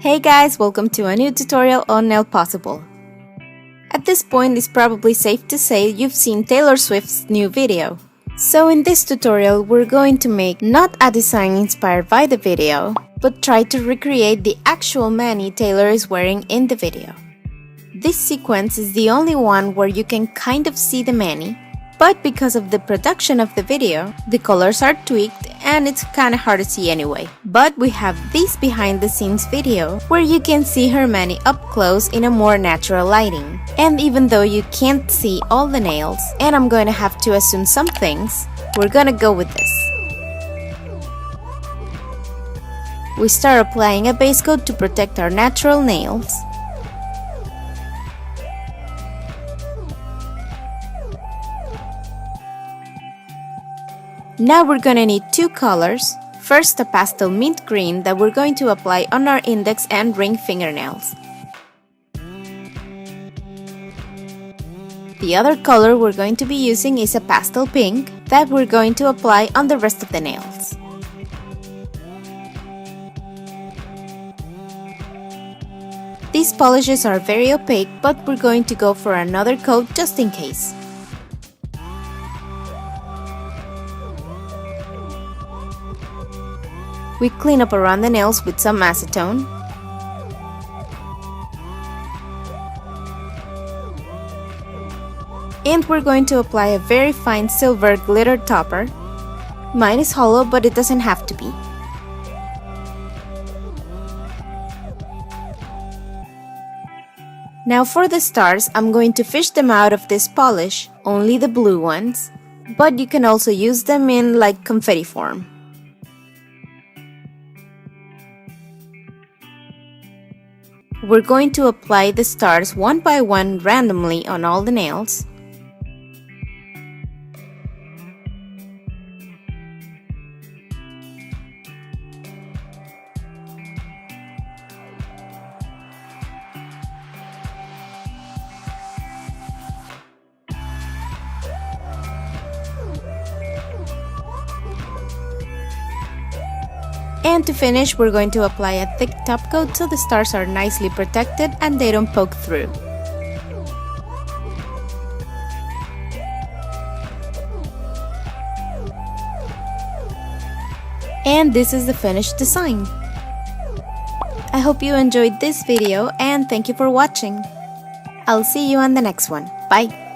Hey guys, welcome to a new tutorial on NailPossible. At this point, it's probably safe to say you've seen Taylor Swift's new video. So in this tutorial, we're going to make not a design inspired by the video, but try to recreate the actual mani Taylor is wearing in the video. This sequence is the only one where you can kind of see the mani, but because of the production of the video, the colors are tweaked and it's kinda hard to see anyway. But we have this behind the scenes video where you can see her mani up close in a more natural lighting. And even though you can't see all the nails, and I'm going to have to assume some things, we're gonna go with this. We start applying a base coat to protect our natural nails. Now we're gonna need two colors. First, a pastel mint green that we're going to apply on our index and ring fingernails. The other color we're going to be using is a pastel pink that we're going to apply on the rest of the nails. These polishes are very opaque, but we're going to go for another coat just in case. We clean up around the nails with some acetone. And we're going to apply a very fine silver glitter topper. Mine is hollow, but it doesn't have to be. Now for the stars, I'm going to fish them out of this polish, only the blue ones, but you can also use them in like confetti form. We're going to apply the stars one by one randomly on all the nails. And to finish, we're going to apply a thick top coat so the stars are nicely protected and they don't poke through. And this is the finished design. I hope you enjoyed this video and thank you for watching. I'll see you on the next one. Bye!